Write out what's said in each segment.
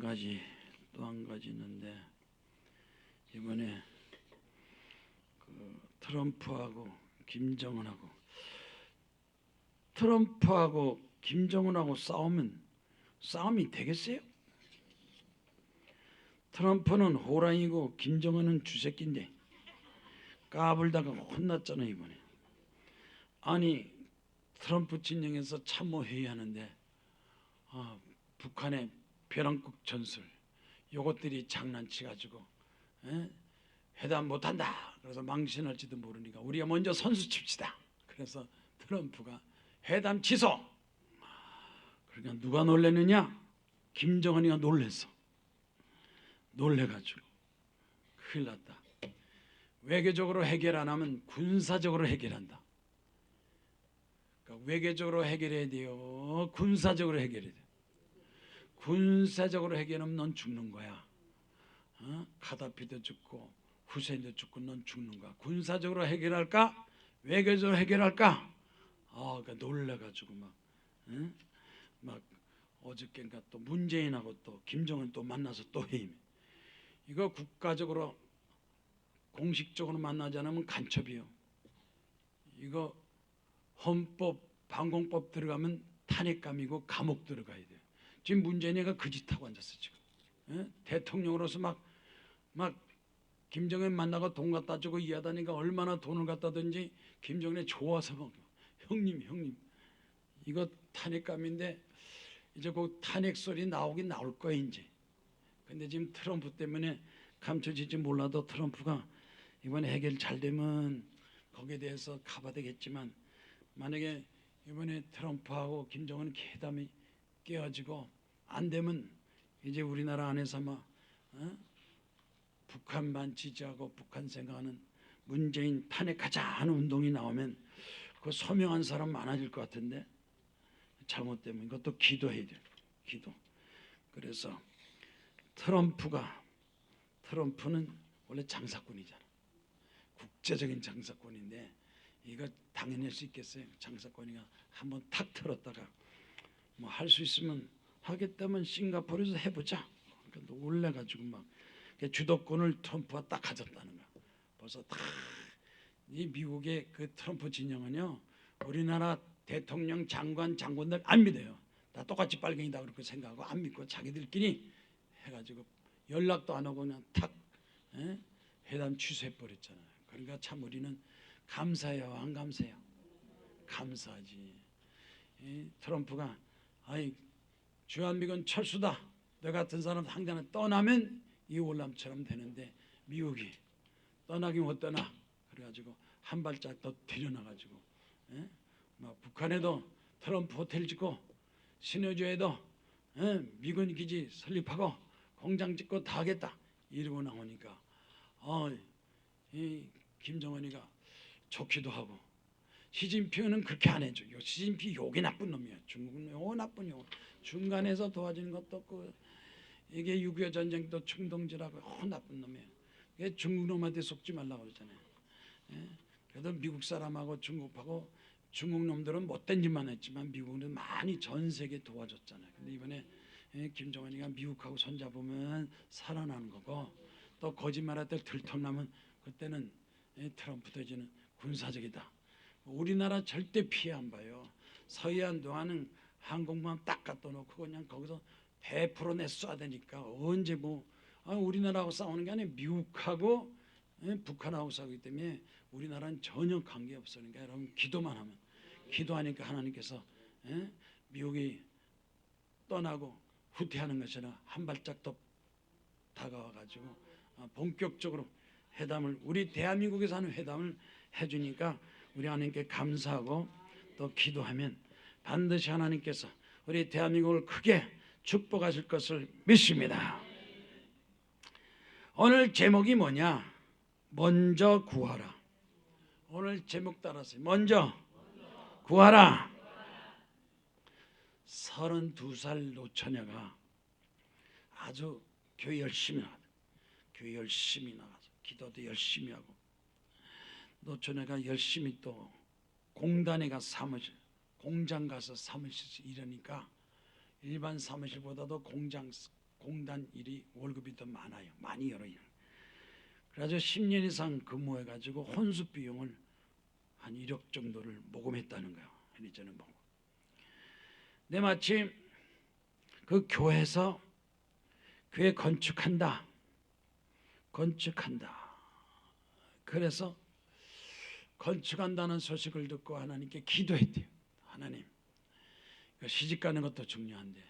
또 한 가지 있는데, 이번에 트럼프하고 김정은하고 싸움이 되겠어요? 트럼프는 호랑이고 김정은은 쥐새끼인데 까불다가 혼났잖아요 이번에. 아니, 트럼프 진영에서 참모회의하는데 북한의 벼랑국 전술 요것들이 장난치 가지고 회담 못한다. 그래서 망신할지도 모르니까 우리가 먼저 선수 칩시다. 그래서 트럼프가 회담 취소. 그러니까 누가 놀랬느냐? 김정은이가 놀래가지고 큰일 났다. 외교적으로 해결 안 하면 군사적으로 해결한다. 그러니까 외교적으로 해결해야 돼요, 군사적으로 해결해야 돼요. 군사적으로 해결하면 넌 죽는 거야. 카다피도 죽고 후세인도 죽고 넌 죽는 거야. 군사적으로 해결할까? 외교적으로 해결할까? 그러니까 놀래가지고 막 어저께인가 또 문재인하고 또 김정은 또 만나서 또 회의. 이거 국가적으로 공식적으로 만나지 않으면 간첩이요. 이거 헌법 방공법 들어가면 탄핵감이고 감옥 들어가야 돼요. 지금 문재인이가 그 짓 하고 앉았어 지금. 대통령으로서 막 김정은 만나고 돈 갖다 주고 이하다니까 얼마나 돈을 갖다 든지 김정은이 좋아서 막 형님 이거 탄핵감인데 이제 그 탄핵 소리 나오긴 나올 거야 이제. 근데 지금 트럼프 때문에 감춰질지 몰라도 트럼프가 이번에 해결 잘 되면 거기에 대해서 가봐야 되겠지만, 만약에 이번에 트럼프하고 김정은 회담이 깨어지고 안 되면 이제 우리나라 안에서 북한만 지지하고 북한 생각하는 문재인 탄핵하자 하는 운동이 나오면 그 서명한 사람 많아질 것 같은데, 잘못되면 이것도 기도해야 돼요. 기도. 그래서 트럼프는 원래 장사꾼이잖아. 국제적인 장사꾼인데 이거 당연할 수 있겠어요? 장사꾼이가 한번 탁 틀었다가 뭐 할 수 있으면 하겠다면 싱가포르에서 해보자. 그러니까 놀래가지고 막 주도권을 트럼프가 딱 가졌다는 거야. 벌써 다 이 미국의 그 트럼프 진영은요, 우리나라 대통령, 장관들 안 믿어요. 다 똑같이 빨갱이다 그렇게 생각하고 안 믿고 자기들끼리 해가지고 연락도 안 하고 그냥 탁 회담 취소해 버렸잖아요. 그러니까 참 우리는 감사해요, 안 감사해요? 감사하지. 트럼프가 주한미군 철수다. 너 같은 사람 당장에 떠나면 이 월남처럼 되는데 미국이 떠나긴 못 떠나. 그래가지고 한 발짝 더 들여놔가지고 북한에도 트럼프 호텔 짓고 신의주에도 미군 기지 설립하고 공장 짓고 다 하겠다 이러고 나오니까 이 김정은이가 좋기도 하고. 시진핑은 그렇게 안 해줘. 시진핑 욕이 나쁜 놈이야. 중국은 요 나쁜 요. 중간에서 도와주는 것도 없고 이게 6.25 전쟁도 충동지라고 나쁜 놈이에요. 이게 중국 놈한테 속지 말라고 그러잖아요. 그래도 미국 사람하고 중국 놈들은 못된 짓만 했지만 미국은 많이 전 세계 도와줬잖아요. 근데 이번에 김정은이가 미국하고 손잡으면 살아나는 거고, 또 거짓말할 때 들통나면 그때는 트럼프 대지는 군사적이다. 우리나라 절대 피해 안 봐요. 서해안동안은 항공모함 딱 갖다 놓고 그냥 거기서 100% 내 쏴야 되니까 언제 우리나라하고 싸우는 게 아니라 미국하고 북한하고 싸우기 때문에 우리나라는 전혀 관계없어. 그러니까 여러분 기도만 하면, 기도하니까 하나님께서 미국이 떠나고 후퇴하는 것이나 한 발짝 더 다가와가지고 본격적으로 회담을, 우리 대한민국에서 하는 회담을 해주니까 우리 하나님께 감사하고 또 기도하면 반드시 하나님께서 우리 대한민국을 크게 축복하실 것을 믿습니다. 오늘 제목이 뭐냐? 먼저 구하라. 오늘 제목 따라서 먼저 구하라. 32살 노처녀가 아주 교회 열심히 나가서 기도도 열심히 하고, 노처녀가 열심히 또 공단에 가 사무실, 공장 가서 사무실 이러니까 일반 사무실보다도 공장 공단 일이 월급이 더 많아요. 많이 열어요. 그래서 10년 이상 근무해가지고 혼수 비용을 한 1억 정도를 모금했다는 거예요. 저는 보고. 내 마침 그 교회에서 교회 건축한다. 그래서 건축한다는 소식을 듣고 하나님께 기도했대요. 하나님, 시집 가는 것도 중요한데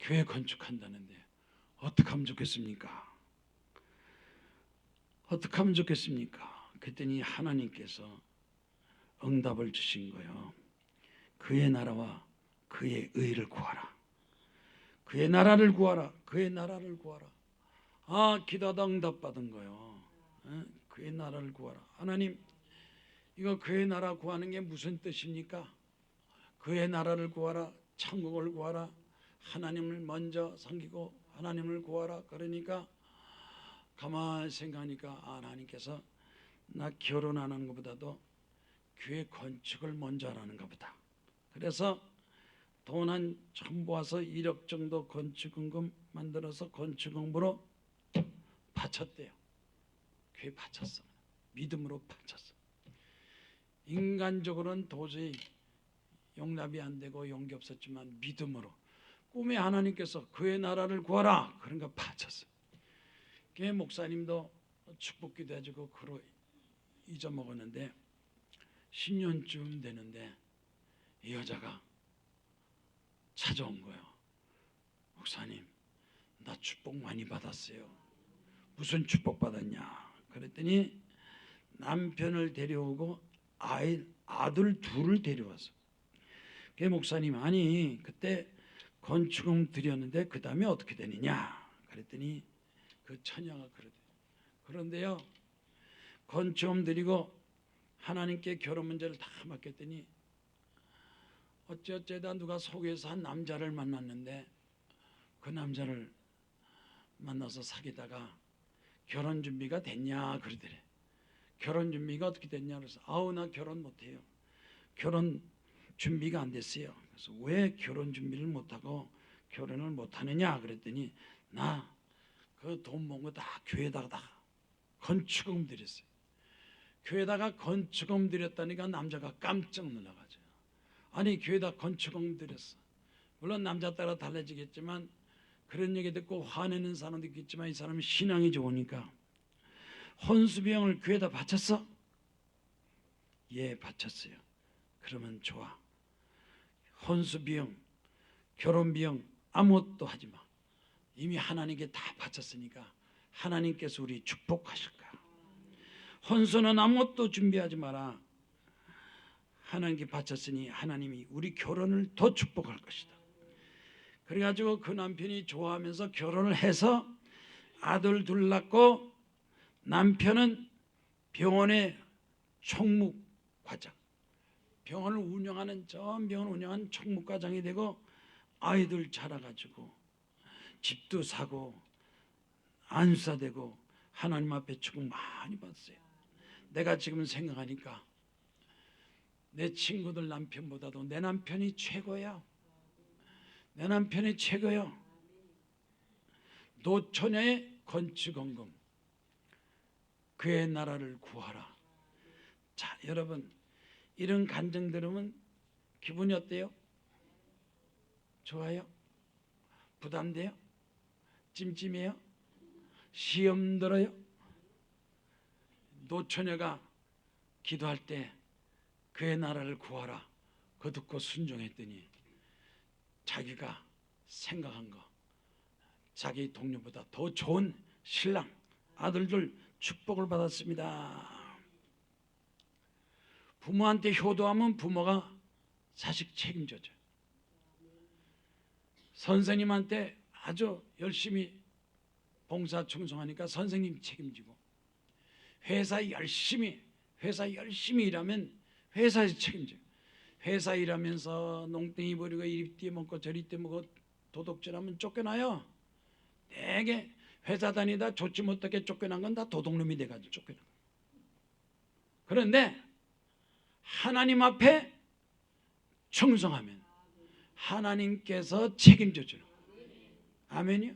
교회 건축한다는데 어떻게 하면 좋겠습니까? 어떻게 하면 좋겠습니까? 그랬더니 하나님께서 응답을 주신 거예요. 그의 나라와 그의 의를 구하라. 그의 나라를 구하라. 그의 나라를 구하라. 기도하다 응답받은 거예요. 그의 나라를 구하라. 하나님, 이거 그의 나라 구하는 게 무슨 뜻입니까? 그의 나라를 구하라. 천국을 구하라. 하나님을 먼저 섬기고 하나님을 구하라. 그러니까 가만히 생각하니까 하나님께서 나 결혼하는 것보다도 교회 건축을 먼저 하라는가 보다. 그래서 돈 한 천 모아서 1억 정도 건축금금 만들어서 건축금으로 바쳤대요. 교회 바쳤어. 믿음으로 바쳤어. 인간적으로는 도저히 용납이 안 되고 용기 없었지만 믿음으로 꿈에 하나님께서 그의 나라를 구하라. 그런 거 바쳤어. 교회 목사님도 축복기도 해주고 그로 잊어먹었는데 10년쯤 되는데 이 여자가 찾아온 거예요. 목사님, 나 축복 많이 받았어요. 무슨 축복 받았냐? 그랬더니 남편을 데려오고 아들 둘을 데려왔어. 그 목사님, 아니 그때 건축금 드렸는데 그 다음에 어떻게 되느냐? 그랬더니 그 처녀가 그런데요, 건축금 드리고 하나님께 결혼 문제를 다 맡겼더니 어쩌다 누가 소개해서 한 남자를 만났는데 그 남자를 만나서 사귀다가 결혼 준비가 됐냐 그러더래. 결혼 준비가 어떻게 됐냐 그래서 나 결혼 못해요. 결혼 준비가 안 됐어요. 그래서 왜 결혼 준비를 못하고 결혼을 못하느냐 그랬더니 나 그 돈 모은 거 다 교회에다가 다 건축금 드렸어요. 교회에다가 건축금 드렸다니까 남자가 깜짝 놀라가지고 아니 교회에다 건축금 드렸어. 물론 남자 따라 달라지겠지만 그런 얘기 듣고 화내는 사람도 있겠지만 이 사람이 신앙이 좋으니까 혼수비용을 교회에다 바쳤어? 예, 바쳤어요. 그러면 좋아. 혼수비용, 결혼비용 아무것도 하지 마. 이미 하나님께 다 바쳤으니까 하나님께서 우리 축복하실 거야. 혼수는 아무것도 준비하지 마라. 하나님께 바쳤으니 하나님이 우리 결혼을 더 축복할 것이다. 그래가지고 그 남편이 좋아하면서 결혼을 해서 아들 둘 낳고 남편은 병원의 총무과장, 병원을 운영하는 전 병원 운영하는 총무과장이 되고 아이들 자라가지고 집도 사고 안수사되고 하나님 앞에 축복 많이 받았어요. 내가 지금 생각하니까 내 친구들 남편보다도 내 남편이 최고야. 내 남편이 최고요. 노처녀의 건축원금, 그의 나라를 구하라. 자, 여러분, 이런 간증 들으면 기분이 어때요? 좋아요? 부담돼요? 찜찜해요? 시험 들어요? 노처녀가 기도할 때 그의 나라를 구하라. 그거 듣고 순종했더니 자기가 생각한 거, 자기 동료보다 더 좋은 신랑, 아들들 축복을 받았습니다. 부모한테 효도하면 부모가 자식 책임져줘요. 선생님한테 아주 열심히 봉사 충성하니까 선생님 책임지고, 회사 열심히 일하면 회사에서 책임져요. 회사 일하면서 농땡이 부리고 이리 뛰먹고 저리 뛰먹고 도둑질하면 쫓겨나요. 되게 회사 다니다 좋지 못하게 쫓겨난 건 다 도둑놈이 돼가지고 쫓겨나. 그런데 하나님 앞에 충성하면 하나님께서 책임져 줘요. 아멘이요.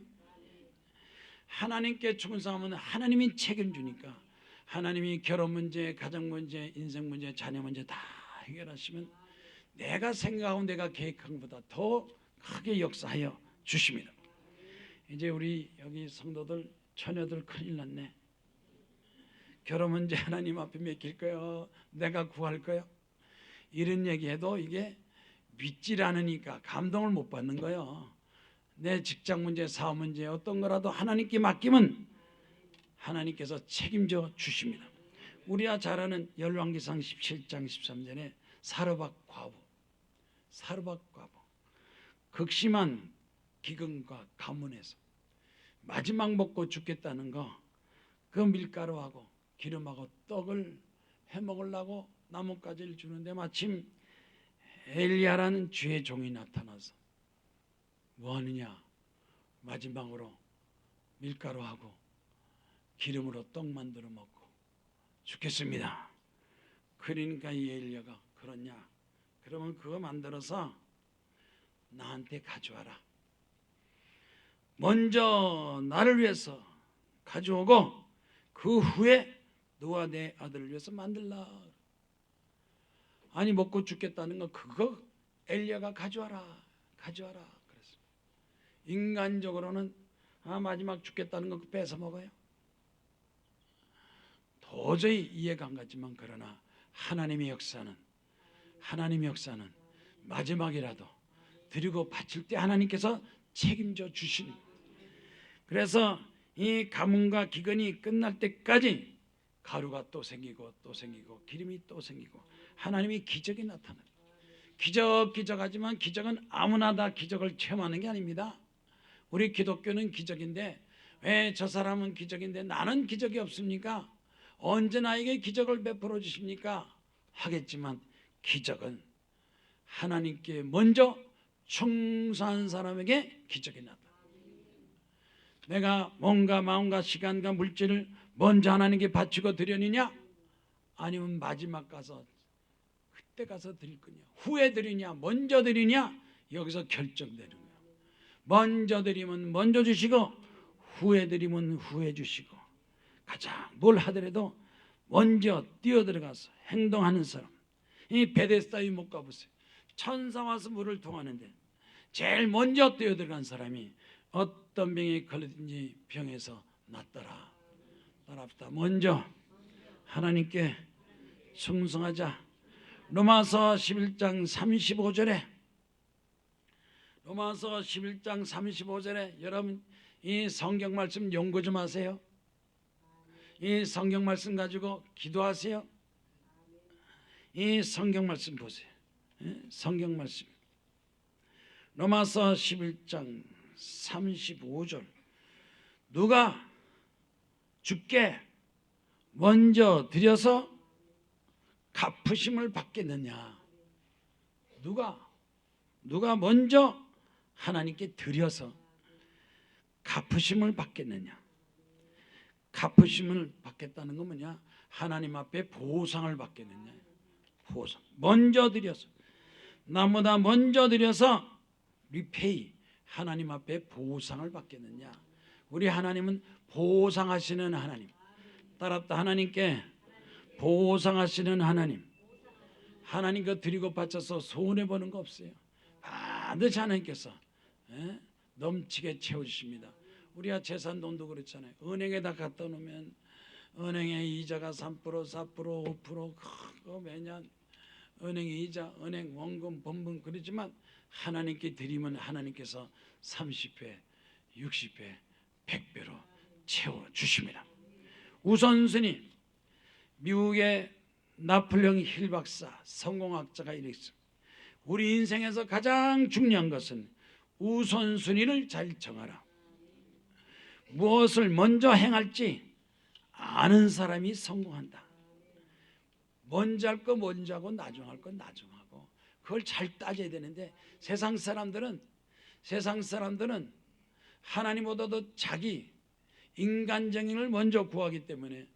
하나님께 충성하면 하나님이 책임주니까 하나님이 결혼 문제, 가정 문제, 인생 문제, 자녀 문제 다 해결하시면 내가 생각하고 내가 계획한 것보다 더 크게 역사하여 주십니다. 이제 우리 여기 성도들 처녀들 큰일 났네. 결혼 문제 하나님 앞에 맡길 거요, 내가 구할 거요, 이런 얘기해도 이게 믿질 않으니까 감동을 못 받는 거예요. 내 직장 문제, 사업 문제 어떤 거라도 하나님께 맡기면 하나님께서 책임져 주십니다. 우리가 잘 아는 열왕기상 17장 13절에 사르밧 과부, 극심한 기근과 가뭄에서 마지막 먹고 죽겠다는 거, 그 밀가루하고 기름하고 떡을 해먹으려고 나뭇가지를 주는데 마침 엘리야라는 주의 종이 나타나서 뭐 하느냐, 마지막으로 밀가루하고 기름으로 떡 만들어 먹고 죽겠습니다. 그러니까 이 엘리야가 그러냐, 그러면 그거 만들어서 나한테 가져와라. 먼저 나를 위해서 가져오고 그 후에 너와 내 아들을 위해서 만들라. 아니 먹고 죽겠다는 거 그거 엘리야가 가져와라 그랬어. 인간적으로는 마지막 죽겠다는 거 뺏어 먹어요. 도저히 이해가 안 가지만 그러나 하나님의 역사는 마지막이라도 드리고 바칠 때 하나님께서 책임져 주시는. 그래서 이 가뭄과 기근이 끝날 때까지 가루가 또 생기고 기름이 또 생기고 하나님이 기적이 나타나요. 기적하지만 기적은 아무나 다 기적을 체험하는 게 아닙니다. 우리 기독교는 기적인데 왜 저 사람은 기적인데 나는 기적이 없습니까? 언제 나에게 기적을 베풀어 주십니까? 하겠지만 기적은 하나님께 먼저 충성한 사람에게 기적이 나타납니다. 내가 몸과 마음과 시간과 물질을 먼저 하나님께 바치고 드렸느냐, 아니면 마지막 가서 그때 가서 드릴 거냐, 후에 드리냐, 먼저 드리냐, 여기서 결정되는 거예요. 먼저 드리면 먼저 주시고 후에 드리면 후에 주시고, 가장 뭘 하더라도 먼저 뛰어들어가서 행동하는 사람. 이 베데스다 유목 가보세요. 천사 와서 물을 통하는데 제일 먼저 뛰어들어간 사람이 어떤 병에 걸리든지 병에서 낫더라. 따라합시다. 먼저 하나님께 충성하자. 로마서 11장 35절에 여러분 이 성경 말씀 연구 좀 하세요. 이 성경 말씀 가지고 기도하세요. 이 성경 말씀 보세요. 성경 말씀 로마서 11장 35절, 누가 주께 먼저 드려서 갚으심을 받겠느냐. 누가 먼저 하나님께 드려서 갚으심을 받겠느냐. 갚으심을 받겠다는 건 뭐냐, 하나님 앞에 보상을 받겠느냐. 보상, 먼저 드려서, 나보다 먼저 드려서 리페이, 하나님 앞에 보상을 받겠느냐. 우리 하나님은 보상하시는 하나님. 따랐다. 하나님께 보상하시는 하나님. 하나님 그 드리고 바쳐서 손해보는 거 없어요. 반드시 하나님께서 넘치게 채워주십니다. 우리가 재산돈도 그렇잖아요. 은행에다 갖다 놓으면 은행의 이자가 3%, 4%, 5% 그거 매년 은행의 이자, 은행 원금, 번분 그러지만 하나님께 드리면 하나님께서 30배, 60배, 100배로 채워주십니다. 우선순위, 미국의 나폴레옹 힐 박사, 성공학자가 이랬어요. 우리 인생에서 가장 중요한 것은 우선순위를 잘 정하라. 무엇을 먼저 행할지 아는 사람이 성공한다. 먼저 할 거 먼저 하고 나중 할 거 나중 하고, 그걸 잘 따져야 되는데 세상 사람들은 하나님보다도 자기 인간적인을 먼저 구하기 때문에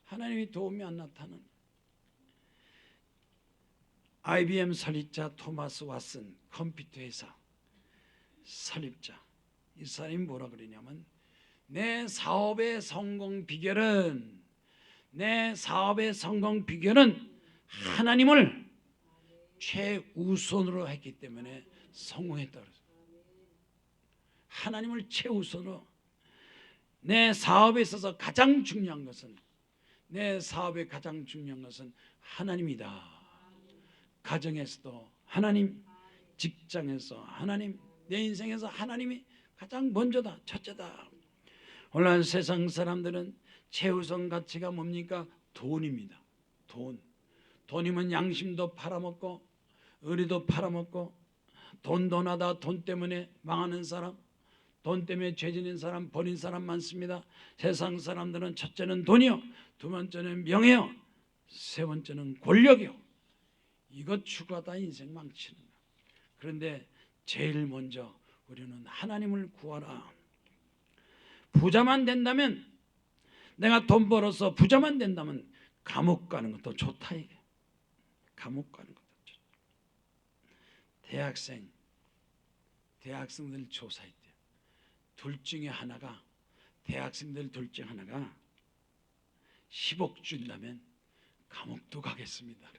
하나님이 도움이 안 나타나는. IBM 설립자 토마스 왓슨, 컴퓨터 회사 설립자, 이 사람이 뭐라 그러냐면 내 사업의 성공 비결은 하나님을 최우선으로 했기 때문에 성공했다 그랬어요. 하나님을 최우선으로. 내 사업에 있어서 가장 중요한 것은 하나님이다. 가정에서도 하나님, 직장에서 하나님, 내 인생에서 하나님이 가장 먼저다, 첫째다. 오늘 세상 사람들은 최우선 가치가 뭡니까? 돈입니다. 돈이면 양심도 팔아먹고 의리도 팔아먹고 돈도 나다 돈 때문에 망하는 사람, 돈 때문에 죄 지는 사람, 버린 사람 많습니다. 세상 사람들은 첫째는 돈이요, 두 번째는 명예요, 세 번째는 권력이요. 이것 추구하다 인생 망치는 거야. 그런데 제일 먼저 우리는 하나님을 구하라. 부자만 된다면, 내가 돈 벌어서 부자만 된다면 감옥 가는 것도 좋다 이게. 감옥 가는 것도 좋다. 대학생들 조사했대요. 대학생들 둘 중에 하나가 10억 준다면 감옥도 가겠습니다.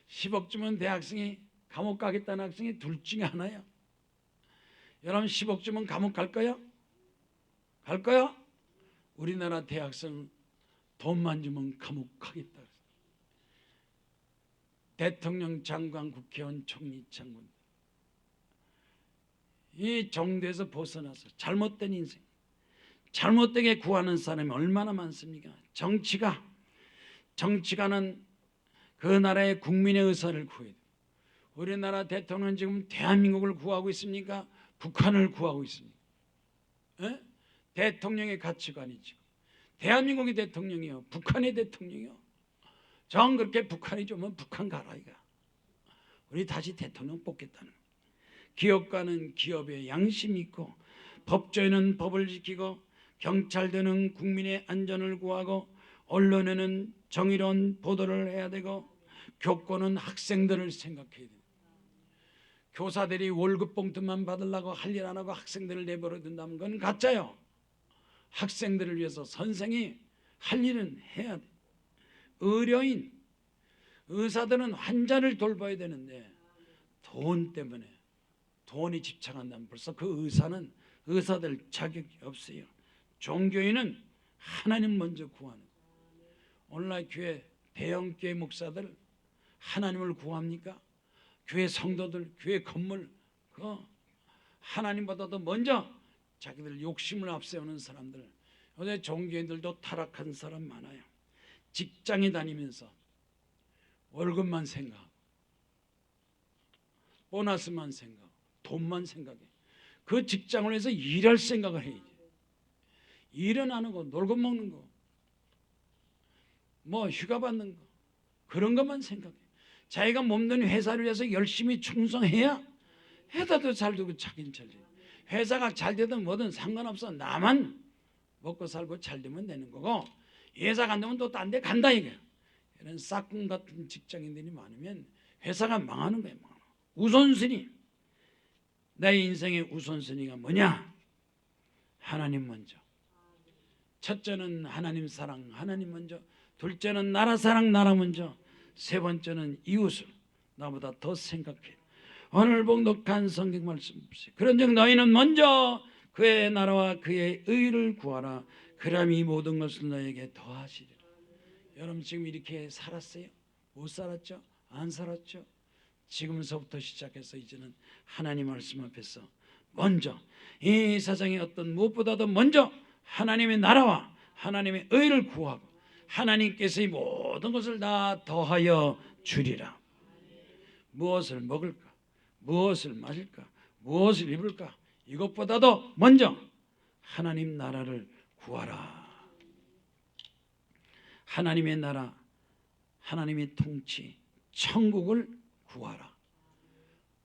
10억 주면 대학생이 감옥 가겠다는 학생이 둘 중에 하나야. 여러분 10억 주면 감옥 갈 거야? 갈 거야? 우리나라 대학생 돈만 주면 감옥 가겠다. 대통령, 장관, 국회의원, 총리, 장군, 이 정도에서 벗어나서 잘못된 인생, 잘못되게 구하는 사람이 얼마나 많습니까? 정치가는 그 나라의 국민의 의사를 구해야 돼요. 우리나라 대통령은 지금 대한민국을 구하고 있습니까? 북한을 구하고 있습니까? 에? 대통령의 가치관이죠. 대한민국이 대통령이요, 북한의 대통령이요. 정 그렇게 북한이 좋으면 북한 가라 이가. 우리 다시 대통령 뽑겠다는. 기업가는 기업에 양심이 있고, 법조인은 법을 지키고, 경찰들은 국민의 안전을 구하고, 언론에는 정의로운 보도를 해야 되고, 교권은 학생들을 생각해야 돼요. 교사들이 월급 봉투만 받으려고 할 일 안 하고 학생들을 내버려 둔다면 그건 가짜요. 학생들을 위해서 선생이 할 일은 해야 돼. 의료인, 의사들은 환자를 돌봐야 되는데 돈 때문에, 돈이 집착한다면 벌써 그 의사들 자격이 없어요. 종교인은 하나님 먼저 구하는. 오늘날 교회 대형교회 목사들 하나님을 구합니까? 교회 성도들, 교회 건물, 그거 하나님보다도 먼저 자기들 욕심을 앞세우는 사람들. 요새 종교인들도 타락한 사람 많아요. 직장에 다니면서 월급만 생각하고, 보너스만 생각하고, 돈만 생각해. 그 직장을 해서 일할 생각을 해야지. 일은 안 하고 놀고 먹는 거, 뭐 휴가 받는 거, 그런 것만 생각해. 자기가 몸든 회사를 위해서 열심히 충성해야 회사도 잘 되고 자기는 잘 돼. 회사가 잘 되든 뭐든 상관없어. 나만 먹고 살고 잘 되면 되는 거고, 회사가 안 되면 또 딴 데 간다 이게. 이런 싹군 같은 직장인들이 많으면 회사가 망하는 거예요. 우선순위, 내 인생의 우선순위가 뭐냐? 하나님 먼저. 첫째는 하나님 사랑, 하나님 먼저. 둘째는 나라 사랑, 나라 먼저. 세 번째는 이웃을 나보다 더 생각해. 오늘 봉독한 성경 말씀 보세요. 그런즉 너희는 먼저 그의 나라와 그의 의를 구하라. 그럼 이 모든 것을 너에게 더하시리라. 여러분 지금 이렇게 살았어요? 못 살았죠? 안 살았죠? 지금서부터 시작해서 이제는 하나님 말씀 앞에서 먼저 이 세상의 어떤 무엇보다도 먼저 하나님의 나라와 하나님의 의를 구하고, 하나님께서 이 모든 것을 다 더하여 주리라. 무엇을 먹을까? 무엇을 마실까? 무엇을 입을까? 이것보다도 먼저 하나님 나라를 구하라. 하나님의 나라, 하나님의 통치, 천국을 구하라.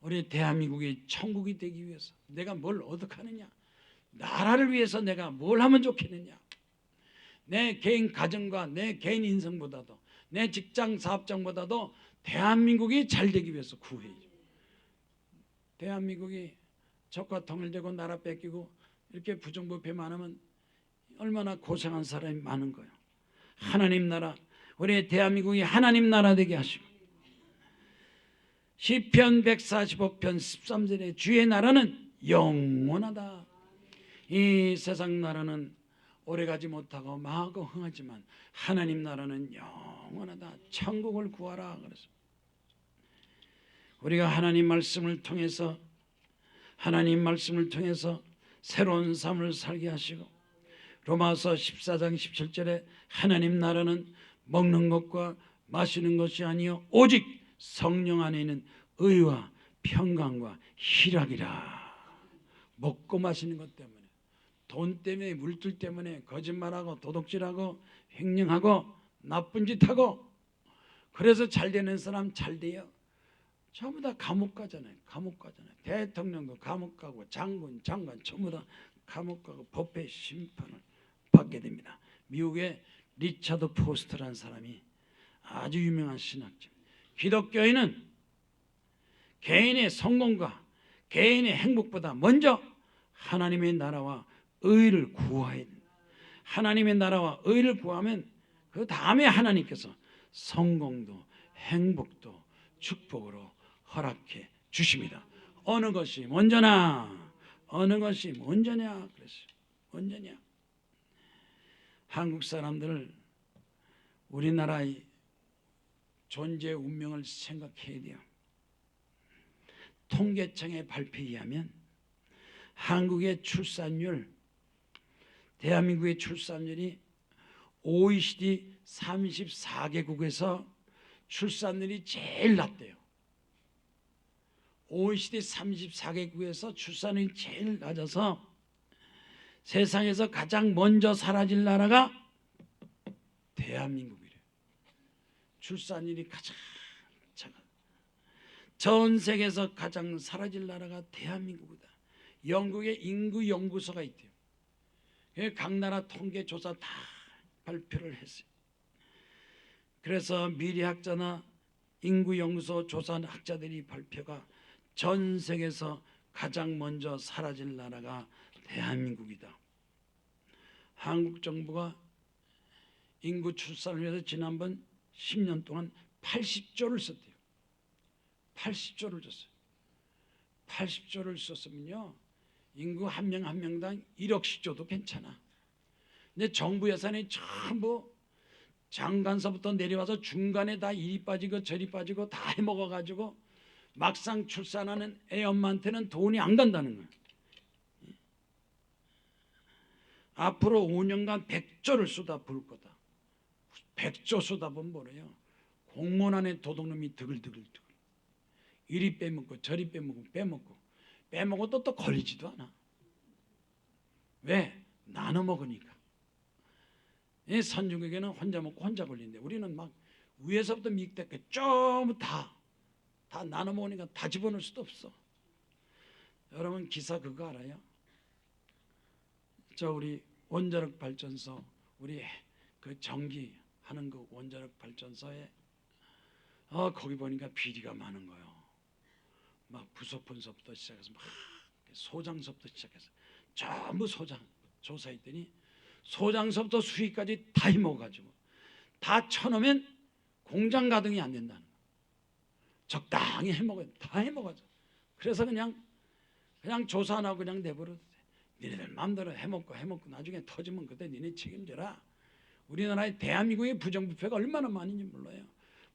우리 대한민국이 천국이 되기 위해서 내가 뭘 어떻게 하느냐? 나라를 위해서 내가 뭘 하면 좋겠느냐? 내 개인 가정과 내 개인 인생보다도, 내 직장 사업장보다도 대한민국이 잘 되기 위해서 구해야죠. 대한민국이 적과 통일되고 나라 뺏기고 이렇게 부정부패 많으면 얼마나 고생한 사람이 많은 거예요. 하나님 나라, 우리 대한민국이 하나님 나라 되게 하시고, 시편 145편 13절에 주의 나라는 영원하다. 이 세상 나라는 오래가지 못하고 망하고 흥하지만 하나님 나라는 영원하다. 천국을 구하라. 그래서 우리가 하나님 말씀을 통해서 새로운 삶을 살게 하시고, 로마서 14장 17절에 하나님 나라는 먹는 것과 마시는 것이 아니요 오직 성령 안에 있는 의와 평강과 희락이라. 먹고 마시는 것 때문에, 돈 때문에, 물질 때문에 거짓말하고 도둑질하고 횡령하고 나쁜 짓하고, 그래서 잘 되는 사람 잘 돼요. 전부 다 감옥 가잖아요. 대통령도 감옥 가고 장군, 장관 전부 다 감옥 가고 법의 심판을 받게 됩니다. 미국의 리차드 포스터라는 사람이 아주 유명한 신학자. 기독교인은 개인의 성공과 개인의 행복보다 먼저 하나님의 나라와 의를 구해야 됩니다. 하나님의 나라와 의를 구하면 그 다음에 하나님께서 성공도 행복도 축복으로 허락해 주십니다. 어느 것이 먼저냐? 그랬어요. 먼저냐? 한국 사람들, 우리나라의 존재 운명을 생각해야 돼요. 통계청의 발표에 의하면 한국의 출산율, 대한민국의 출산율이 OECD 34개국에서 출산율이 제일 낮대요. OECD 34개국에서 출산율이 제일 낮아서 세상에서 가장 먼저 사라질 나라가 대한민국이래요. 출산율이 가장 작아. 전 세계에서 가장 사라질 나라가 대한민국이다. 영국의 인구 연구소가 있대요. 각 나라 통계 조사 다 발표를 했어요. 그래서 미래학자나 인구연구소 조사한 학자들이 발표가 전 세계에서 가장 먼저 사라질 나라가 대한민국이다. 한국 정부가 인구 출산을 위해서 지난번 10년 동안 80조를 썼대요. 80조를 줬어요. 80조를 썼으면요, 인구 한 명 한 명당 1억씩 줘도 괜찮아. 근데 정부 예산이 전부 장관서부터 내려와서 중간에 다 이리 빠지고 저리 빠지고 다 해먹어가지고 막상 출산하는 애 엄마한테는 돈이 안 간다는 거예요. 앞으로 5년간 100조를 쏟아부을 거다. 100조 쏟아부으면 뭐래요? 공무원 안에 도둑놈이 드글드글. 이리 빼먹고 저리 빼먹고 또 걸리지도 않아. 왜? 나눠 먹으니까. 이 선진국에는 혼자 먹고 혼자 걸린대. 우리는 막 위에서부터 밑에까지 좀 다 나눠 먹으니까 다 집어넣을 수도 없어. 여러분 기사 그거 알아요? 저 우리 원자력 발전소, 우리 그 전기 하는 그 원자력 발전소에 거기 보니까 비리가 많은 거예요. 막 부속분서부터 시작해서 막 소장서부터 시작해서 전부 소장 조사했더니 소장서부터 수익까지 다 해먹어가지고 다 쳐놓으면 공장 가동이 안 된다는 거예요. 적당히 해먹어야 돼. 다 해먹어줘. 그래서 그냥 조사 안 하고 그냥 내버려. 니네들 마음대로 해먹고 나중에 터지면 그때 니네 책임져라. 우리나라의 대한민국의 부정부패가 얼마나 많은지 몰라요.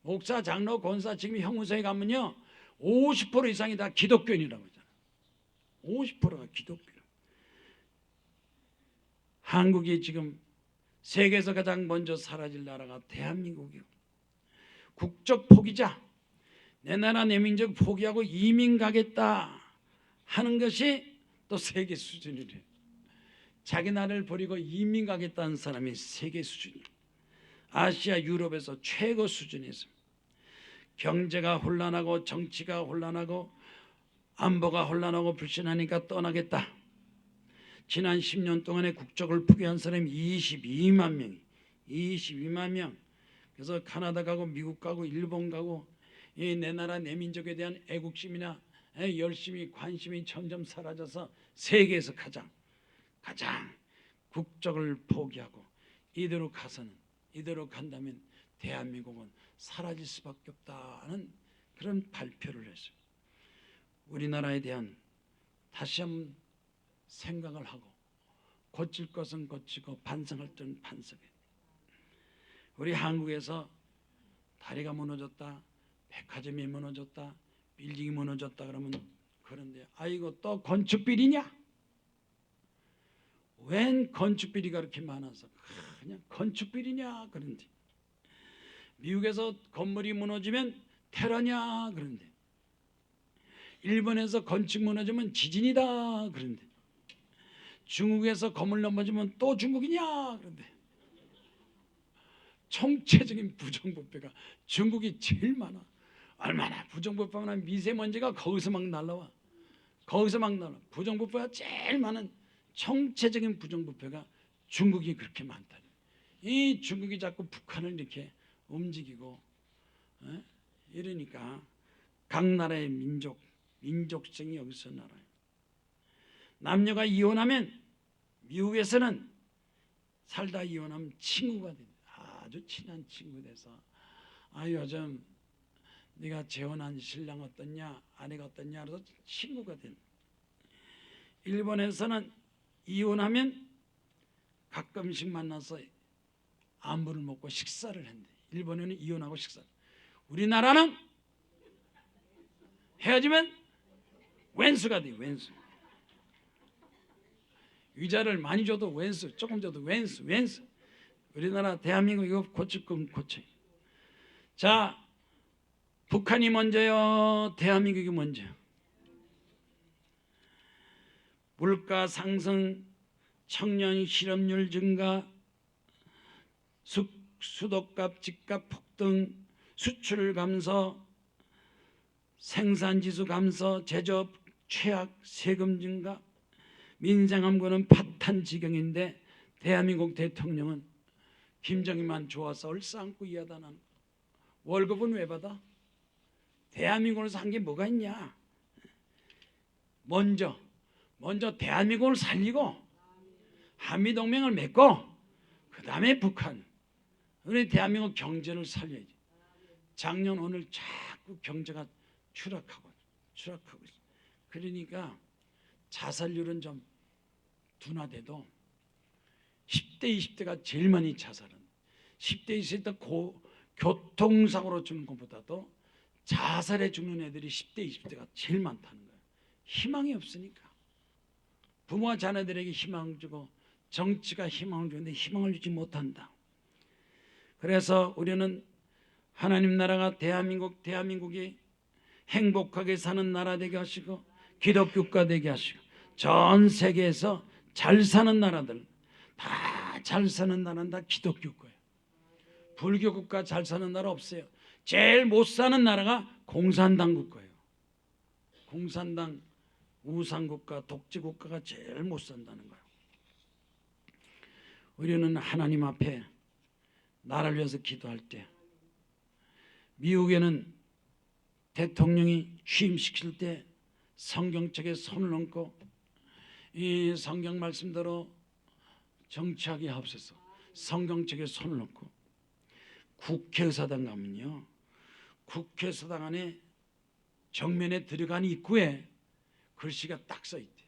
목사, 장로, 권사 지금 형무소에 가면요 50% 이상이 다 기독교인이라고 하잖아요. 50%가 기독교. 한국이 지금 세계에서 가장 먼저 사라질 나라가 대한민국이요. 국적 포기자, 내 나라 내 민족 포기하고 이민 가겠다 하는 것이 또 세계 수준이래요. 자기 나라를 버리고 이민 가겠다는 사람이 세계 수준이에요. 아시아, 유럽에서 최고 수준에서 경제가 혼란하고 정치가 혼란하고 안보가 혼란하고 불신하니까 떠나겠다. 지난 10년 동안에 국적을 포기한 사람이 22만 명. 그래서 카나다 가고 미국 가고 일본 가고 이 내 나라 내 민족에 대한 애국심이나 열심히 관심이 점점 사라져서 세계에서 가장 국적을 포기하고 이대로 간다면 대한민국은 사라질 수밖에 없다는 그런 발표를 했어요. 우리나라에 대한 다시 한번 생각을 하고 고칠 것은 고치고 반성할 때는 반성해. 우리 한국에서 다리가 무너졌다, 백화점이 무너졌다, 빌딩이 무너졌다 그러면 그런데 아이고 또 건축비리냐? 웬 건축비리가 그렇게 많아서 그냥 건축비리냐 그런데 미국에서 건물이 무너지면 테러냐 그런데 일본에서 건축 무너지면 지진이다 그런데 중국에서 건물 넘어지면 또 중국이냐 그런데 총체적인 부정부패가 중국이 제일 많아. 얼마나 부정부패나 미세먼지가 거기서 막 날라와. 부정부패가 제일 많은 총체적인 부정부패가 중국이 그렇게 많다. 이 중국이 자꾸 북한을 이렇게 움직이고 이러니까 각 나라의 민족성이 여기서 나라요. 남녀가 이혼하면 미국에서는 살다 이혼하면 친구가 돼. 아주 친한 친구 돼서 요즘 네가 재혼한 신랑 어떻냐 아내가 어떻냐 그래서 친구가 된. 일본에서는 이혼하면 가끔씩 만나서 안부를 묻고 식사를 한대. 일본에는 이혼하고 식사. 우리나라는 헤어지면 왼수가 돼. 왼수. 위자를 많이 줘도 왼수, 조금 줘도 왼수. 우리나라 대한민국 이거 고칠 건 고쳐. 자, 북한이 먼저요, 대한민국이 먼저요. 물가 상승, 청년 실업률 증가, 수도값, 집값 폭등, 수출 감소, 생산지수 감소, 제조업 최악, 세금 증가, 민생암고는 파탄 지경인데 대한민국 대통령은 김정일만 좋아서 얼싸안고 이하다는 월급은 왜 받아? 대한민국에서 한 게 뭐가 있냐? 먼저 대한민국을 살리고 한미동맹을 맺고 그 다음에 북한 우리 대한민국 경제를 살려야지. 작년 오늘 자꾸 경제가 추락하고 있어. 그러니까 자살률은 좀 둔화돼도 10대 20대가 제일 많이 자살은 10대 20대 교통사고로 죽는 것보다도 자살해 죽는 애들이 10대 20대가 제일 많다는 거예요. 희망이 없으니까. 부모와 자녀들에게 희망을 주고 정치가 희망을 주는데 희망을 주지 못한다. 그래서 우리는 하나님 나라가 대한민국이 행복하게 사는 나라 되게 하시고 기독교국가 되게 하시고 전 세계에서 잘 사는 나라들 다 잘 사는 나라는 다 기독교국가예요. 불교 국가 잘 사는 나라 없어요. 제일 못 사는 나라가 공산당 국가예요. 공산당 우상국가 독재국가가 제일 못 산다는 거예요. 우리는 하나님 앞에 나라를 위해서 기도할 때 미국에는 대통령이 취임시킬 때 성경책에 손을 얹고 이 성경 말씀대로 정치하게 하옵소서. 성경책에 손을 얹고 국회의사당 가면요, 국회의사당 안에 정면에 들어간 입구에 글씨가 딱 써있대.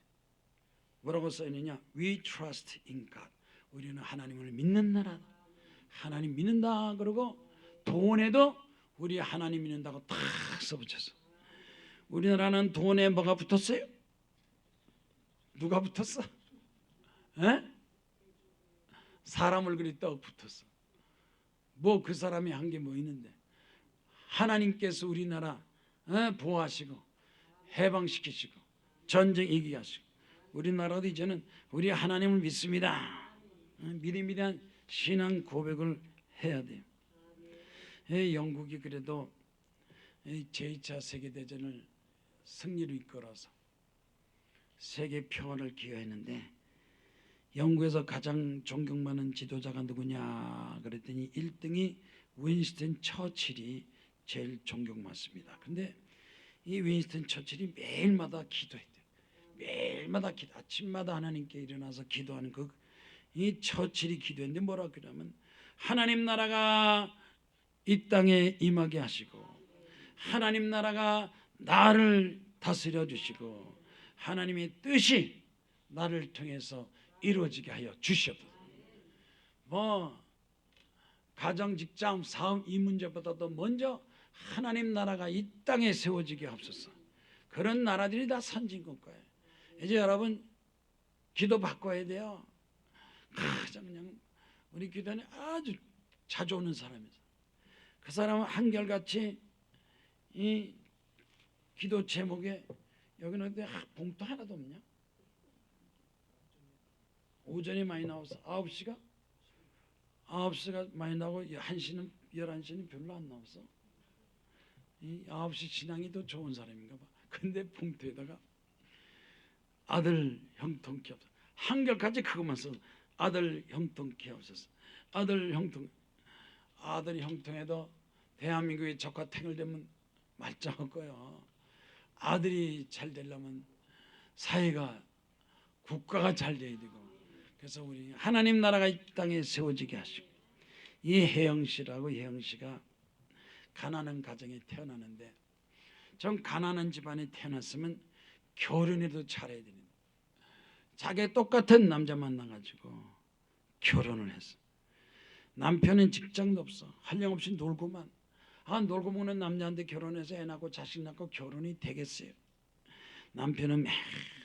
뭐라고 써있느냐? We trust in God. 우리는 하나님을 믿는 나라다. 하나님 믿는다. 그러고 돈에도 우리 하나님 믿는다고 딱 써붙였어. 우리나라는 돈에 뭐가 붙었어요? 누가 붙었어? 에? 사람 얼굴이 떡 붙었어. 뭐 그 사람이 한 게 뭐 있는데 하나님께서 우리나라 보호하시고 해방시키시고 전쟁 이기게 하시고 우리나라도 이제는 우리 하나님을 믿습니다. 믿음에 대한 신앙 고백을 해야 돼요. 영국이 그래도 제2차 세계대전을 승리로 이끌어서 세계 평화를 기여했는데 영국에서 가장 존경받는 지도자가 누구냐 그랬더니 1등이 윈스턴 처칠이 제일 존경받습니다. 근데 이 윈스턴 처칠이 매일마다 기도했대요. 매일마다 아침마다 하나님께 일어나서 기도하는 이 처칠이 기도했는데 뭐라 그러면 하나님 나라가 이 땅에 임하게 하시고 하나님 나라가 나를 다스려 주시고 하나님의 뜻이 나를 통해서 이루어지게 하여 주시옵소서. 뭐 가정, 직장, 사업 이 문제보다도 먼저 하나님 나라가 이 땅에 세워지게 하옵소서. 그런 나라들이 다 선진국가예요. 이제 여러분 기도 바꿔야 돼요. 가장 그냥 우리 교단에 아주 자주 오는 사람이죠. 그 사람은 한결같이 이 기도 제목에 여기는 봉투 하나도 없냐? 오전에 많이 나와서 9시가 많이 나오고 1시는 11시는 별로 안 나왔어. 이 9시 신앙이 더 좋은 사람인가 봐. 근데 봉투에다가 아들 형통케 하옵소서. 한결같이 그것만 써. 아들 형통케 하옵소서. 아들이 형통해도 대한민국이 적화 탱을되면 말짱할 거야. 아들이 잘 되려면 사회가 국가가 잘 돼야 되고, 그래서 우리 하나님 나라가 이 땅에 세워지게 하시고, 이 혜영씨라고 혜영씨가 가난한 가정에 태어나는데 좀 가난한 집안에 태어났으면 결혼해도 잘해야 되는데 자기 똑같은 남자 만나가지고 결혼을 했어. 남편은 직장도 없어. 한량없이 놀고만. 놀고 먹는 남자한테 결혼해서 애 낳고 자식 낳고 결혼이 되겠어요? 남편은 매일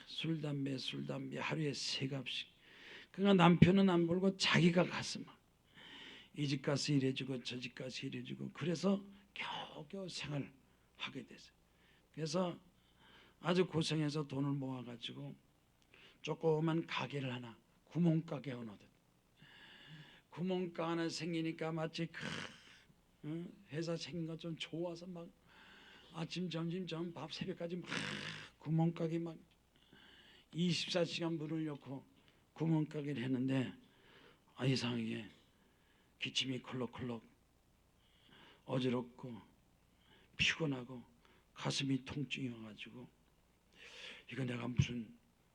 술 담배 하루에 3갑씩. 그러니까 남편은 안 벌고 자기가 가서 막 이 집 가서 일해주고 저 집 가서 일해주고, 그래서 겨우겨우 생활하게 됐어요. 그래서 아주 고생해서 돈을 모아가지고 조그만 가게를 하나, 구멍가게 하나, 구멍가 하나 생기니까 마치 회사 생긴 것 좀 좋아서 막 아침 점심 저녁 밥 새벽까지 막 구멍가게 막 24시간 문을 열고 구멍가게를 했는데 이상하게 기침이 콜록콜록 어지럽고 피곤하고 가슴이 통증이 와가지고 이거 내가 무슨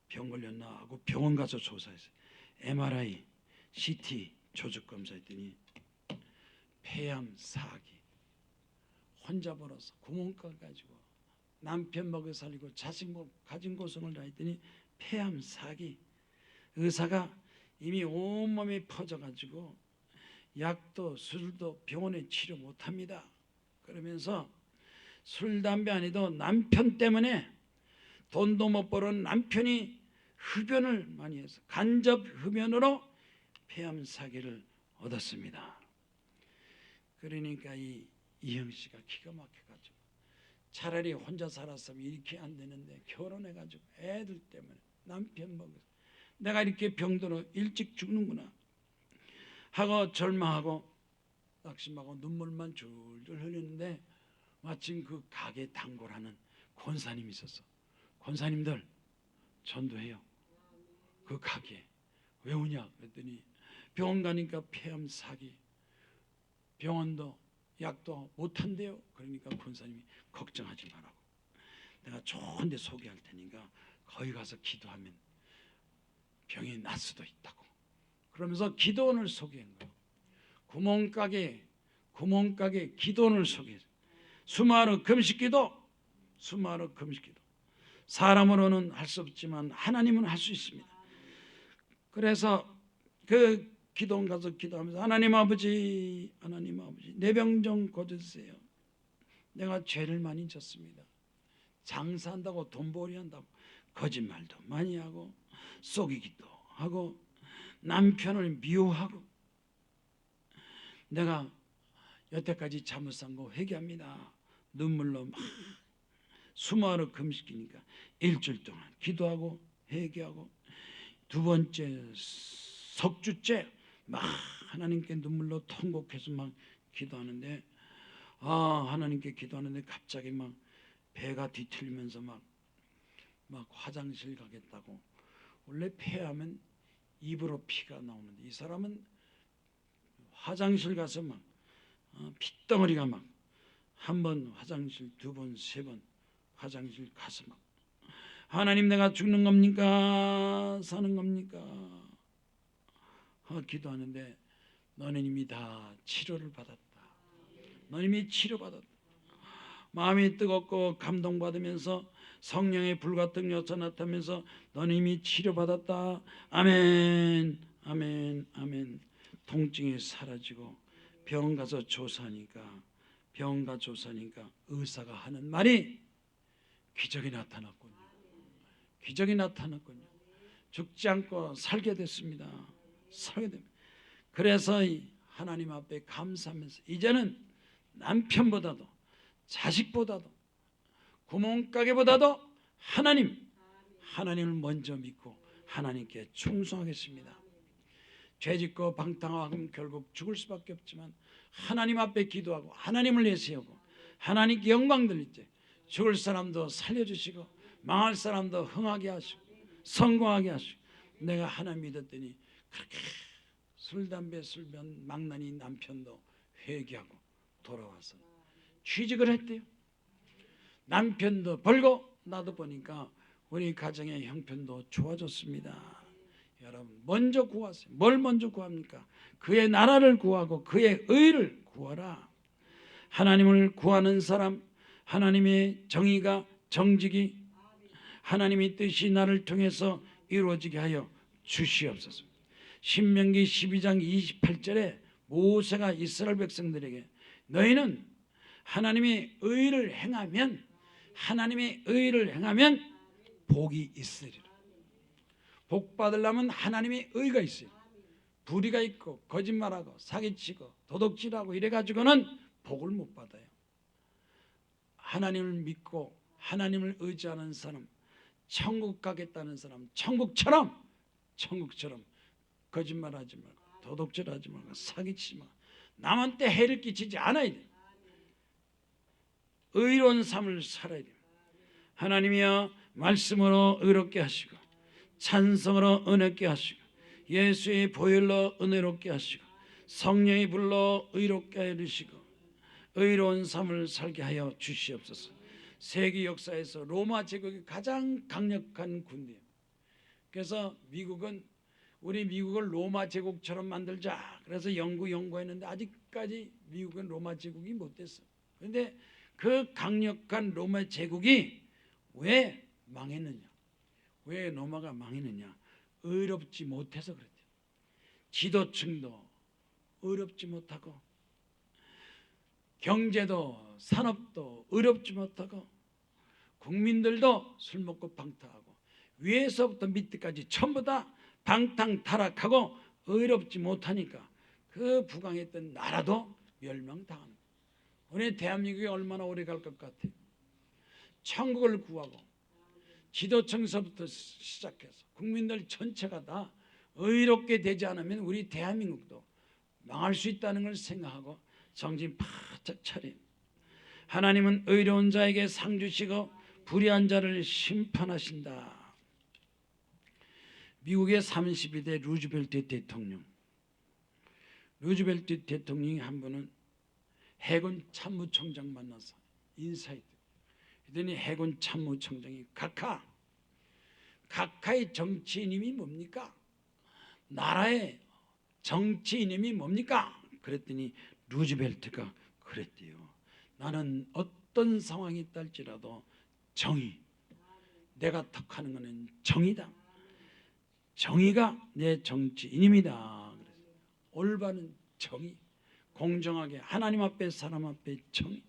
병 걸렸나 하고 병원 가서 조사했어요. MRI, CT 조직 검사했더니 폐암 4기. 혼자 벌어서 구멍가게 가지고 남편 먹여 살리고 자식 가진 고생을 다 했더니 폐암 4기. 의사가 이미 온몸에 퍼져가지고 약도 술도 병원에 치료 못합니다. 그러면서 술 담배 아니도 남편 때문에 돈도 못 벌은 남편이 흡연을 많이 해서 간접 흡연으로 폐암 4기를 얻었습니다. 그러니까 이형 씨가 기가 막혀가지고 차라리 혼자 살았으면 이렇게 안 되는데 결혼해가지고 애들 때문에 남편 먹어서 내가 이렇게 병들어 일찍 죽는구나 하고 절망하고 낙심하고 눈물만 줄줄 흘리는데 마침 그 가게 단골하는 권사님이 있었어. 권사님들 전도해요. 그 가게 왜 오냐 그랬더니 병원 가니까 폐암 4기, 병원도 약도 못한대요. 그러니까 권사님이 걱정하지 말라고, 내가 좋은 데 소개할 테니까 거기 가서 기도하면 병이 날 수도 있다고. 그러면서 기도원을 소개한 거예요. 구멍가게 기도원을 소개했어요. 수많은 금식기도, 사람으로는 할 수 없지만 하나님은 할 수 있습니다. 그래서 그 기도원 가서 기도하면서 하나님 아버지 내 병 좀 고쳐주세요. 내가 죄를 많이 졌습니다. 장사한다고 돈벌이 한다고 거짓말도 많이 하고 속이기도 하고 남편을 미워하고 내가 여태까지 잘못한 거 회개합니다. 눈물로 막 수많은 금식이니까 일주일 동안 기도하고 회개하고, 두 번째 석주째 막 하나님께 눈물로 통곡해서 막 기도하는데 하나님께 기도하는데 갑자기 막 배가 뒤틀리면서 막 화장실 가겠다고. 원래 폐하면 입으로 피가 나오는데 이 사람은 화장실 가서 막 핏덩어리가 막 한 번 화장실 2번 3번 화장실 가서 막 하나님 내가 죽는 겁니까? 사는 겁니까? 기도하는데 너는 이미 다 치료를 받았다. 너는 이미 치료받았다. 마음이 뜨겁고 감동받으면서 성령의 불같은 여서 나타나면서 너는 이미 치료받았다. 아멘, 아멘, 아멘. 통증이 사라지고 병원 가서 조사하니까 의사가 하는 말이 기적이 나타났군요. 기적이 나타났군요. 죽지 않고 살게 됐습니다. 살게 됩니다. 그래서 하나님 앞에 감사하면서 이제는 남편보다도 자식보다도 구멍가게보다도 하나님을 먼저 믿고 하나님께 충성하겠습니다. 죄짓고 방탕하면 결국 죽을 수밖에 없지만 하나님 앞에 기도하고 하나님을 내세우고 하나님께 영광 돌릴 때 죽을 사람도 살려주시고 망할 사람도 흥하게 하시고 성공하게 하시고 내가 하나님 믿었더니 그렇게 술, 담배, 술변, 망나니 남편도 회개하고 돌아와서 취직을 했대요. 남편도 벌고 나도 보니까 우리 가정의 형편도 좋아졌습니다. 여러분 먼저 구하세요. 뭘 먼저 구합니까? 그의 나라를 구하고 그의 의를 구하라. 하나님을 구하는 사람, 하나님의 정의가 정직이 하나님의 뜻이 나를 통해서 이루어지게 하여 주시옵소서. 신명기 12장 28절에 모세가 이스라엘 백성들에게 너희는 하나님의 의를 행하면 복이 있으리라. 복 받으려면 하나님의 의가 있어요. 불의가 있고 거짓말하고 사기치고 도둑질하고 이래가지고는 복을 못 받아요. 하나님을 믿고 하나님을 의지하는 사람, 천국 가겠다는 사람, 천국처럼 거짓말하지 말고 도둑질하지 말고 사기치지 말고 남한테 해를 끼치지 않아야 돼. 의로운 삶을 살아야 돼. 하나님이여 말씀으로 의롭게 하시고 찬성으로 은혜롭게 하시고 예수의 보혈로 은혜롭게 하시고 성령의 불로 의롭게 하여 주시고 의로운 삶을 살게 하여 주시옵소서. 세계 역사에서 로마 제국이 가장 강력한 군대예요. 그래서 우리 미국을 로마 제국처럼 만들자. 그래서 연구했는데 아직까지 미국은 로마 제국이 못 됐어요. 그런데 그 강력한 로마 제국이 왜 망했느냐? 왜 로마가 망했느냐? 의롭지 못해서 그랬대요. 지도층도 의롭지 못하고 경제도 산업도 의롭지 못하고 국민들도 술 먹고 방탕하고 위에서부터 밑에까지 전부 다 방탕 타락하고 의롭지 못하니까 그 부강했던 나라도 멸망당하는 거예요. 우리 대한민국이 얼마나 오래 갈 것 같아요? 천국을 구하고 지도층서부터 시작해서 국민들 전체가 다 의롭게 되지 않으면 우리 대한민국도 망할 수 있다는 걸 생각하고 정신 바짝 차려. 하나님은 의로운 자에게 상 주시고 불의한 자를 심판하신다. 미국의 32대 루즈벨트 대통령이 한 번은 해군 참모총장 만나서 인사했대요. 그랬더니 해군 참모총장이 각하의 정치 이름이 뭡니까? 나라의 정치 이름이 뭡니까? 그랬더니 루즈벨트가 그랬대요. 나는 어떤 상황이 있달지라도 정의, 내가 택하는 것은 정의다. 정의가 내 정치 이름이다. 올바른 정의, 공정하게 하나님 앞에 사람 앞에 정의.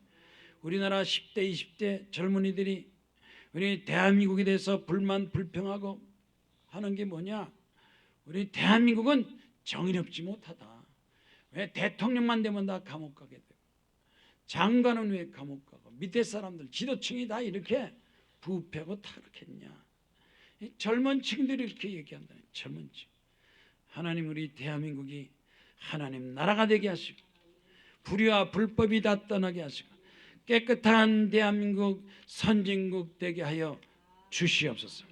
우리나라 10대 20대 젊은이들이 우리 대한민국에 대해서 불만 불평하고 하는 게 뭐냐? 우리 대한민국은 정의롭지 못하다. 왜 대통령만 되면 다 감옥 가게 되고 장관은 왜 감옥 가고 밑에 사람들 지도층이 다 이렇게 부패하고 타락했냐? 젊은 층들이 이렇게 얘기한다. 젊은 층. 하나님 우리 대한민국이 하나님 나라가 되게 하시고 불의와 불법이 다 떠나게 하시고 깨끗한 대한민국 선진국 되게 하여 주시옵소서.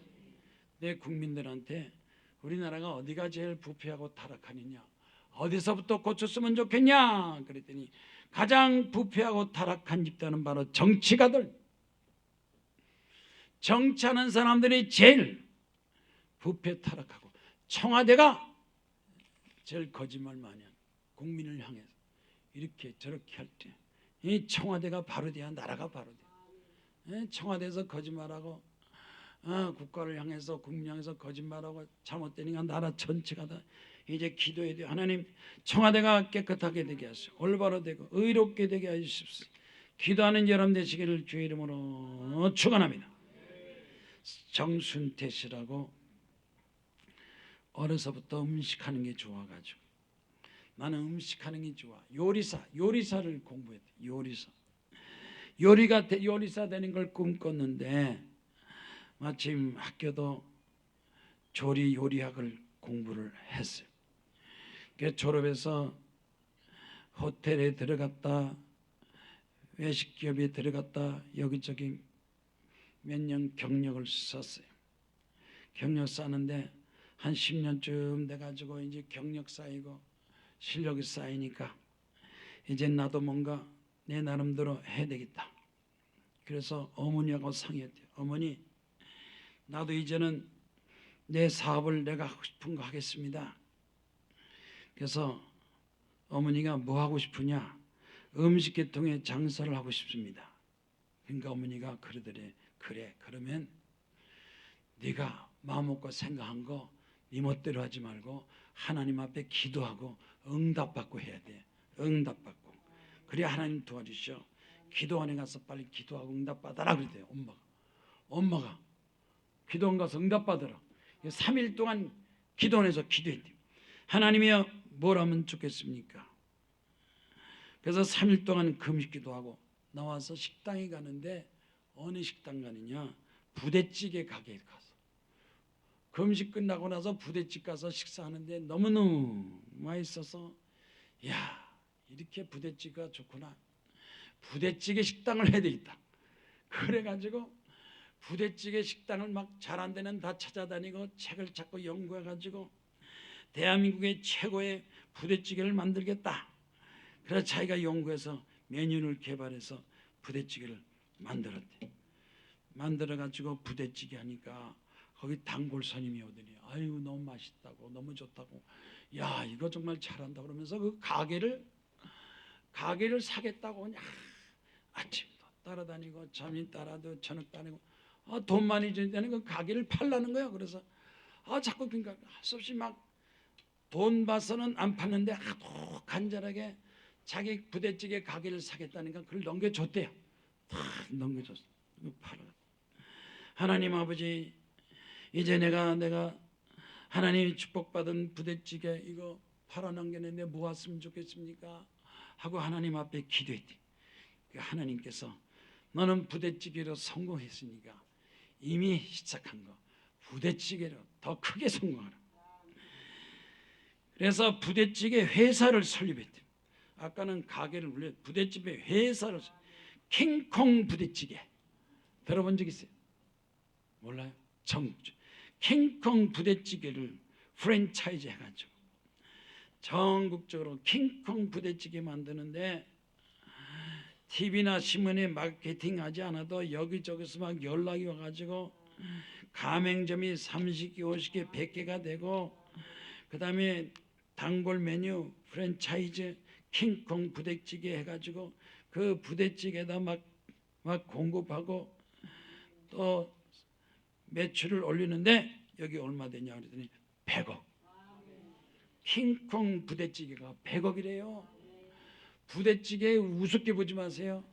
내 국민들한테 우리나라가 어디가 제일 부패하고 타락하느냐, 어디서부터 고쳤으면 좋겠냐 그랬더니 가장 부패하고 타락한 집단은 바로 정치가들, 정치하는 사람들이 제일 부패 타락하고 청와대가 제일 거짓말 많이 하는, 국민을 향해서 이렇게 저렇게 할 때 이 청와대가 바로 돼야 나라가 바로 돼. 청와대에서 거짓말하고 국가를 향해서 국민 향해서 거짓말하고 잘못되니까 나라 전체가 다 이제 기도해야 돼요. 하나님, 청와대가 깨끗하게 되게 하시고 올바로 되고 의롭게 되게 하시옵소서. 기도하는 여러분 되시기를 주의 이름으로 축원합니다. 정순태 씨라고 어려서부터 음식하는 게 좋아가지고, 나는 음식하는 게 좋아. 요리사를 공부했대. 요리사 되는 걸 꿈꿨는데 마침 학교도 요리학을 공부를 했어요. 그래서 졸업해서 호텔에 들어갔다, 외식기업에 들어갔다, 여기저기 몇 년 경력을 쌓았어요. 경력 쌓는데 한 10년쯤 돼가지고 이제 경력 쌓이고 실력이 쌓이니까 이제 나도 뭔가 내 나름대로 해야 되겠다. 그래서 어머니하고 상의했대요. 어머니, 나도 이제는 내 사업을 내가 하고 싶은 거 하겠습니다. 그래서 어머니가 뭐 하고 싶으냐? 음식계통의 장사를 하고 싶습니다. 그러니까 어머니가 그러더래. 그래, 그러면 네가 마음 먹고 생각한 거 네 멋대로 하지 말고 하나님 앞에 기도하고 응답받고 해야 돼. 응답받고. 그래야 하나님 도와주셔. 기도원에 가서 빨리 기도하고 응답받아라 그랬대요. 엄마가 기도원 가서 응답받아라. 3일 동안 기도원에서 기도했대요. 하나님이여, 뭘 하면 좋겠습니까? 그래서 3일 동안 금식 기도하고 나와서 식당에 가는데, 어느 식당 가느냐? 부대찌개 가게에 가서 금식 끝나고 나서 부대찌개 가서 식사하는데 너무너무 맛있어서, 야, 이렇게 부대찌개가 좋구나. 부대찌개 식당을 해야 되겠다. 그래가지고 부대찌개 식당을 막 잘 안 되는 다 찾아다니고 책을 찾고 연구해가지고 대한민국의 최고의 부대찌개를 만들겠다. 그래서 자기가 연구해서 메뉴를 개발해서 부대찌개를 만들었대. 만들어가지고 부대찌개 하니까 거기 단골 손님이 오더니, 아유 너무 맛있다고, 너무 좋다고, 야 이거 정말 잘한다 그러면서 그 가게를 사겠다고 그냥 아침도 따라다니고 점심 따라도 저녁 다니고 돈 많이 준다는 그 가게를 팔라는 거야. 그래서 자꾸 그러니까 할 수 없이 막 돈 봐서는 안 팔는데 하도 간절하게 자기 부대찌개 가게를 사겠다니까 그걸 넘겨줬대요. 다 넘겨줬어. 팔아. 하나님 아버지, 이제 내가 하나님이 축복받은 부대찌개 이거 팔아넘겼는데 뭐 왔으면 좋겠습니까? 하고 하나님 앞에 기도했대. 하나님께서 너는 부대찌개로 성공했으니까 이미 시작한 거 부대찌개로 더 크게 성공하라. 그래서 부대찌개 회사를 설립했대. 아까는 가게를 불려 부대찌개 회사를, 킹콩 부대찌개 들어본 적 있어요? 몰라요? 킹콩 부대찌개를 프랜차이즈 해가지고 전국적으로 킹콩 부대찌개 만드는데 TV나 신문에 마케팅하지 않아도 여기저기서 막 연락이 와가지고 가맹점이 30개, 50개, 100개가 되고, 그 다음에 단골 메뉴 프랜차이즈 킹콩 부대찌개 해가지고 그 부대찌개에다 막 공급하고 또 매출을 올리는데 여기 얼마 되냐 그랬더니 100억. 킹콩 부대찌개가 100억이래요. 부대찌개 우습게 보지 마세요.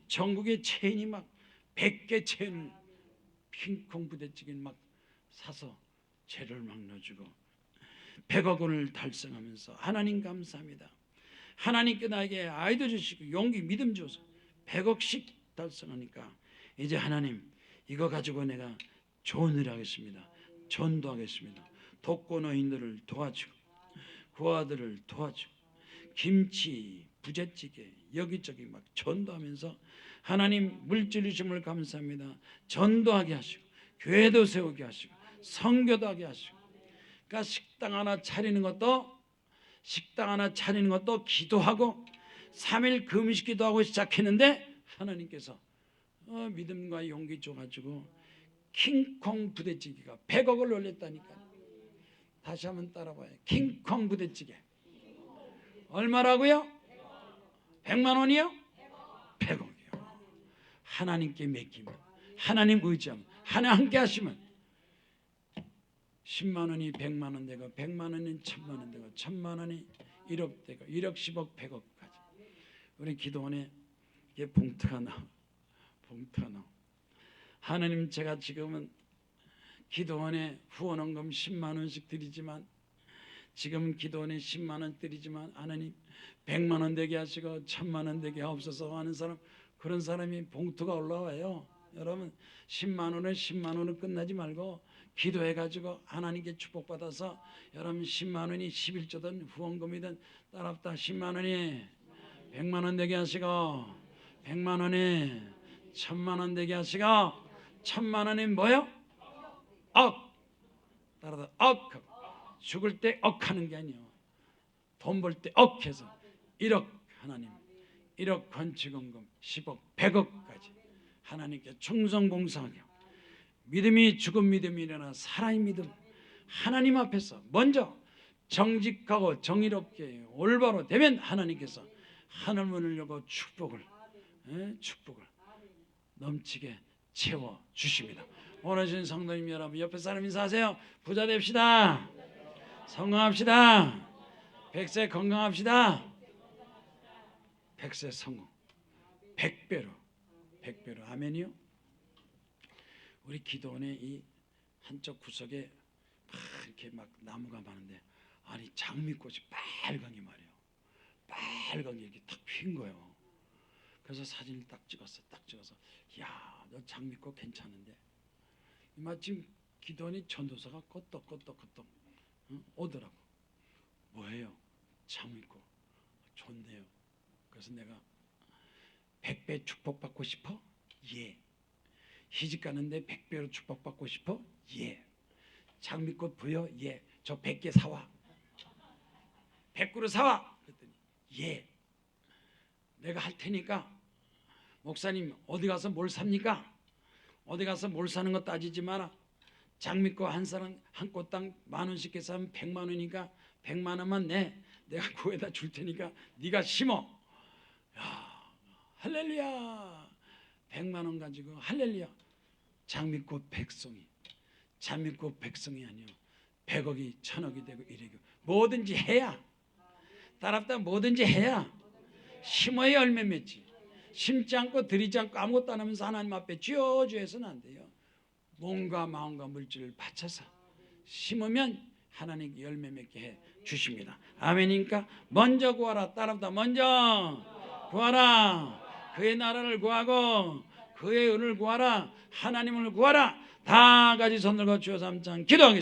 전국의 체인이 막 100개 체인을 킹콩 부대찌개를 막 사서 재료를 막 넣어주고 100억 원을 달성하면서, 하나님 감사합니다. 하나님께 나에게 아이도 주시고 용기 믿음 줘서 100억씩 달성하니까 이제 하나님 이거 가지고 내가 좋은 일 하겠습니다. 전도하겠습니다. 독거 노인들을 도와주고 고아들을 도와주고 김치 부대찌개 여기저기 막 전도하면서 하나님 물질 주심을 감사합니다. 전도하게 하시고 교회도 세우게 하시고 선교도 하게 하시고, 그러니까 식당 하나 차리는 것도 기도하고 3일 금식 기도하고 시작했는데 하나님께서 믿음과 용기 줘가지고 킹콩 부대찌개가 100억을 올렸다니까. 다시 한번 따라봐요. 킹콩 부대찌개 얼마라고요? 100만 원이요? 100억이요. 하나님께 맡기면, 하나님 의지하면, 하나님 함께 하시면 10만 원이 100만 원 되고, 100만 원이 1000만 원 되고, 1000만 원이 1억 되고, 1억 10억 100억까지. 우리 기도원에 이게 봉투가 나와. 봉투가 나와. 하나님, 제가 지금은 기도원에 후원원금 10만 원씩 드리지만, 지금 기도원에 10만 원 드리지만 하나님 100만 원 되게 하시고 1000만 원 되게 하옵소서 하는 사람, 그런 사람이 봉투가 올라와요. 여러분 10만 원을 10만 원으로 끝나지 말고 기도해가지고 하나님께 축복받아서 여러분 10만 원이 11조든 후원금이든 따랍다 10만 원이 100만 원 되게 하시고, 100만 원이 1000만 원 되게 하시고, 1000만 원이 뭐요? 억. 따라다 억. 죽을 때 억하는 게 아니에요. 돈 벌 때 억해서 1억 하나님, 1억 건축원금 10억 100억까지 하나님께 충성봉사하게, 믿음이 죽은 믿음이라나 살아있는 믿음, 하나님 앞에서 먼저 정직하고 정의롭게 올바로 되면 하나님께서 하늘문을 열고 축복을 넘치게 채워 주십니다. 원하시는 성도님 여러분, 옆에 사람 인사하세요. 부자 됩시다. 성공합시다. 100세 건강합시다. 100세 성공. 100배로. 아멘이요. 우리 기도원의 이 한쪽 구석에 이렇게 막 나무가 많은데, 아니 장미꽃이 빨강이 말이에요. 빨강이 이렇게 탁 핀 거예요. 그래서 사진을 딱 찍어서 야, 너 장미꽃 괜찮은데. 마침 기도원이 전도사가 껐떡 오더라고. 뭐예요? 장미꽃. 좋네요. 그래서 내가 100배 축복받고 싶어? 예. 시집 가는데 100배로 축복받고 싶어? 예. 장미꽃 보여? 예. 저 100개 사와. 100그루 사와. 그랬더니 예. 내가 할 테니까 목사님 어디 가서 뭘 삽니까? 어디 가서 뭘 사는 거 따지지 마라. 장미꽃 한 사람 한 꽃당 10,000원씩 해서 하면 100만 원이니까 100만 원만 내. 내가 구해다 줄 테니까 네가 심어. 야, 할렐루야. 100만 원 가지고 할렐루야. 장미꽃 백송이 아니요. 100억이 1000억이 되고 이래고 뭐든지 해야. 따랍다 뭐든지 해야 심어야 열매 맺지. 심지 않고 드리지 않고 아무것도 안 하면서 하나님 앞에 쥐어줘서는 안 돼요. 몸과 마음과 물질을 바쳐서 심으면 하나님께 열매 맺게 해 주십니다. 아멘이니까 먼저 구하라. 따라합니다. 먼저 구하라. 그의 나라를 구하고 그의 은을 구하라. 하나님을 구하라. 다 같이 손 들고 주여 삼창 기도하겠습니다.